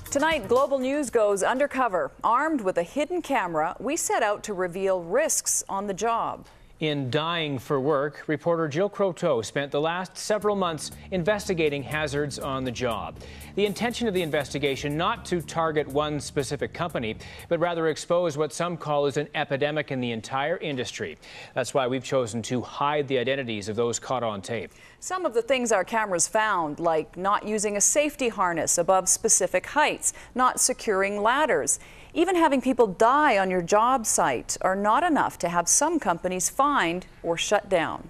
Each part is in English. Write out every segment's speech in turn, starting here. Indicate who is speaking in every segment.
Speaker 1: Tonight, Global News goes undercover. Armed with a hidden camera, we set out to reveal risks on the job.
Speaker 2: In Dying for Work, reporter Jill Croteau spent the last several months investigating hazards on the job. The intention of the investigation not to target one specific company, but rather expose what some call is an epidemic in the entire industry. That's why we've chosen to hide the identities of those caught on tape.
Speaker 1: Some of the things our cameras found, like not using a safety harness above specific heights, not securing ladders, even having people die on your job site, are not enough to have some companies fined or shut down.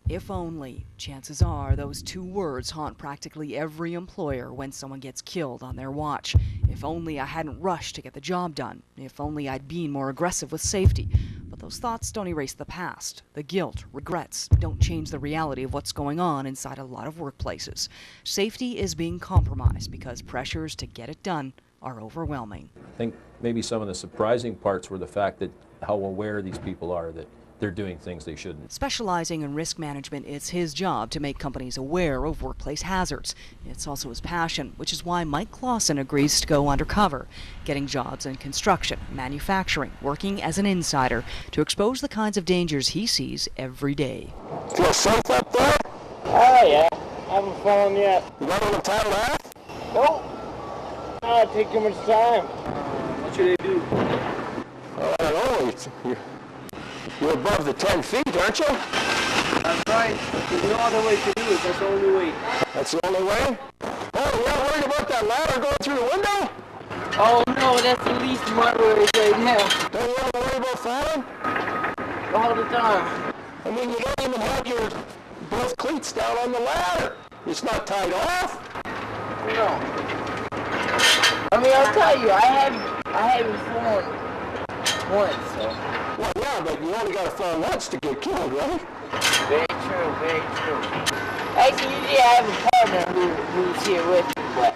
Speaker 3: If only. Chances are those two words haunt practically every employer when someone gets killed on their watch. If only I hadn't rushed to get the job done. If only I'd been more aggressive with safety. But those thoughts don't erase the past. The guilt, regrets don't change the reality of what's going on inside a lot of workplaces. Safety is being compromised because pressures to get it done are overwhelming.
Speaker 4: I think maybe some of the surprising parts were the fact that how aware these people are that they're doing things they shouldn't.
Speaker 3: Specializing in risk management, it's his job to make companies aware of workplace hazards. It's also his passion, which is why Mike Clausen agrees to go undercover, getting jobs in construction, manufacturing, working as an insider to expose the kinds of dangers he sees every day.
Speaker 5: Feel safe up there?
Speaker 6: Oh yeah, I haven't fallen yet.
Speaker 5: You got a little time left?
Speaker 6: Nope. No, it take too much time.
Speaker 5: What should they do? I don't know. You're above the 10 feet, aren't you?
Speaker 6: That's right. There's no other way to do it. That's the only way.
Speaker 5: That's the only way? Oh, you're not worried about that ladder going through the window?
Speaker 6: Oh no, that's the least of my worries right now.
Speaker 5: Don't you want to worry about falling?
Speaker 6: All the time.
Speaker 5: I mean, you don't even have your both cleats down on the ladder. It's not tied off.
Speaker 6: No. I mean, I'll tell you, I haven't fallen once, so.
Speaker 5: Well, yeah, but you only got to fall once to get killed, right?
Speaker 6: Very true, very true. Actually, usually I have a partner who's here with me, but...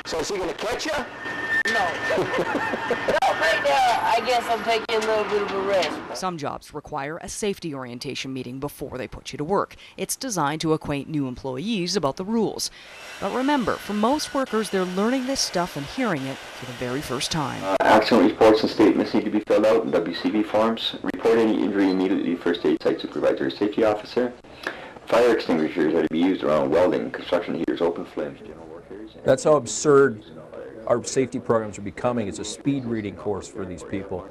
Speaker 5: So is he going to catch you?
Speaker 6: No. No, right now, I guess I'm taking a little bit of a rest.
Speaker 3: Some jobs require a safety orientation meeting before they put you to work. It's designed to acquaint new employees about the rules. But remember, for most workers, they're learning this stuff and hearing it for the very first time.
Speaker 7: Accident reports and statements need to be filled out in WCB forms. Report any injury immediately to first aid site supervisor or safety officer. Fire extinguishers are to be used around welding, construction heaters, open flames, general work areas.
Speaker 4: That's how absurd our safety programs are becoming. It's a speed reading course for these people.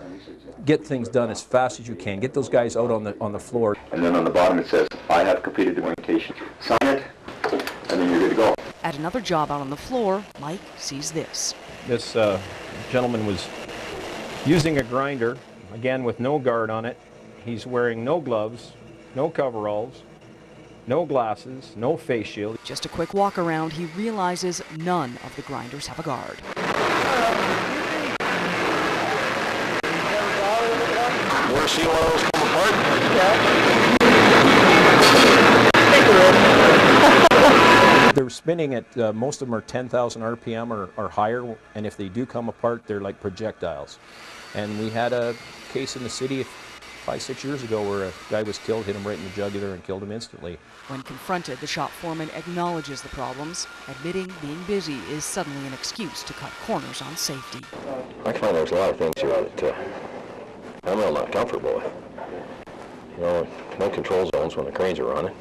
Speaker 4: Get things done as fast as you can. Get those guys out on the floor.
Speaker 7: And then on the bottom it says, I have completed the orientation. Sign it, and then you're good to go.
Speaker 3: At another job out on the floor, Mike sees this.
Speaker 4: This gentleman was using a grinder, again with no guard on it. He's wearing no gloves, no coveralls, no glasses, no face shield.
Speaker 3: Just a quick walk around, he realizes none of the grinders have a guard.
Speaker 5: You ever seen one of those come apart?
Speaker 4: Yeah. They're spinning at, most of them are 10,000 RPM or higher, and if they do come apart, they're like projectiles. And we had a case in the city 5-6 years ago where a guy was killed, hit him right in the jugular and killed him instantly.
Speaker 3: When confronted, the shop foreman acknowledges the problems. Admitting being busy is suddenly an excuse to cut corners on safety.
Speaker 7: I find there's a lot of things here that I'm real not comfortable with. You know, no control zones when the cranes are running.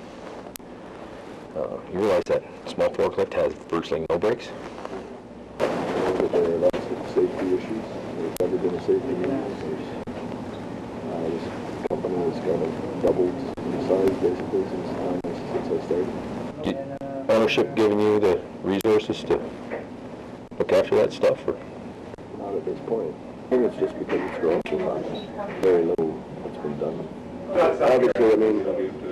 Speaker 7: You realize that small forklift has virtually no brakes?
Speaker 8: There are lots of safety issues. There's never been a safety issue. This company has kind of doubled in size basically since I started.
Speaker 7: Ownership giving you the resources to look after that stuff? Or?
Speaker 8: Not at this point. I think it's just because it's grown so much. Very little that's been done. Obviously, I mean,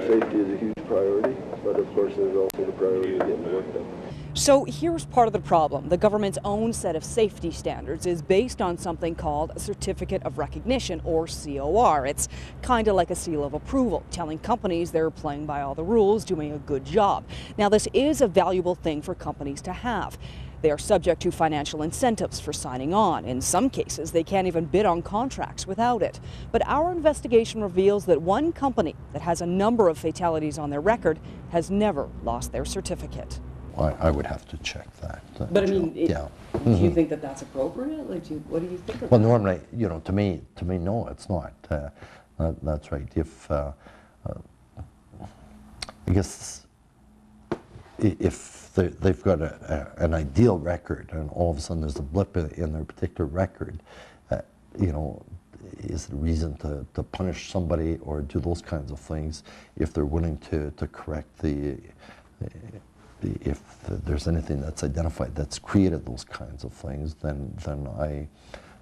Speaker 8: safety is a huge priority, but of course there's also the priority of getting the work done.
Speaker 3: So here's part of the problem. The government's own set of safety standards is based on something called a Certificate of Recognition, or COR. It's kind of like a seal of approval, telling companies they're playing by all the rules, doing a good job. Now, this is a valuable thing for companies to have. They are subject to financial incentives for signing on. In some cases, they can't even bid on contracts without it. But our investigation reveals that one company that has a number of fatalities on their record has never lost their certificate.
Speaker 9: I would have to check that.
Speaker 3: But I mean,
Speaker 9: yeah.
Speaker 3: Do you think that that's appropriate? Like, what do you think of
Speaker 9: Well,
Speaker 3: that?
Speaker 9: normally, to me, no, it's not. That's right. If I guess if they've got an ideal record, and all of a sudden there's a blip in their particular record, is it a reason to punish somebody or do those kinds of things if they're willing to correct if there's anything that's identified that's created those kinds of things, then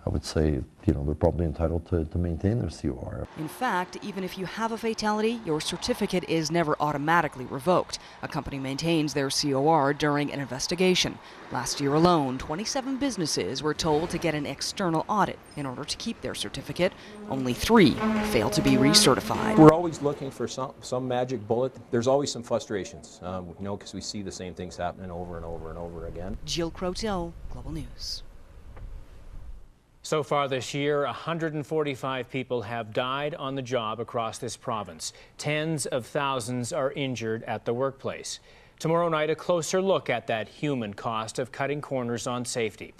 Speaker 9: I would say, they're probably entitled to maintain their COR.
Speaker 3: In fact, even if you have a fatality, your certificate is never automatically revoked. A company maintains their COR during an investigation. Last year alone, 27 businesses were told to get an external audit in order to keep their certificate. Only 3 failed to be recertified.
Speaker 4: We're always looking for some magic bullet. There's always some frustrations, because we see the same things happening over and over and over again.
Speaker 3: Jill Croteau, Global News.
Speaker 2: So far this year, 145 people have died on the job across this province. Tens of thousands are injured at the workplace. Tomorrow night, a closer look at that human cost of cutting corners on safety.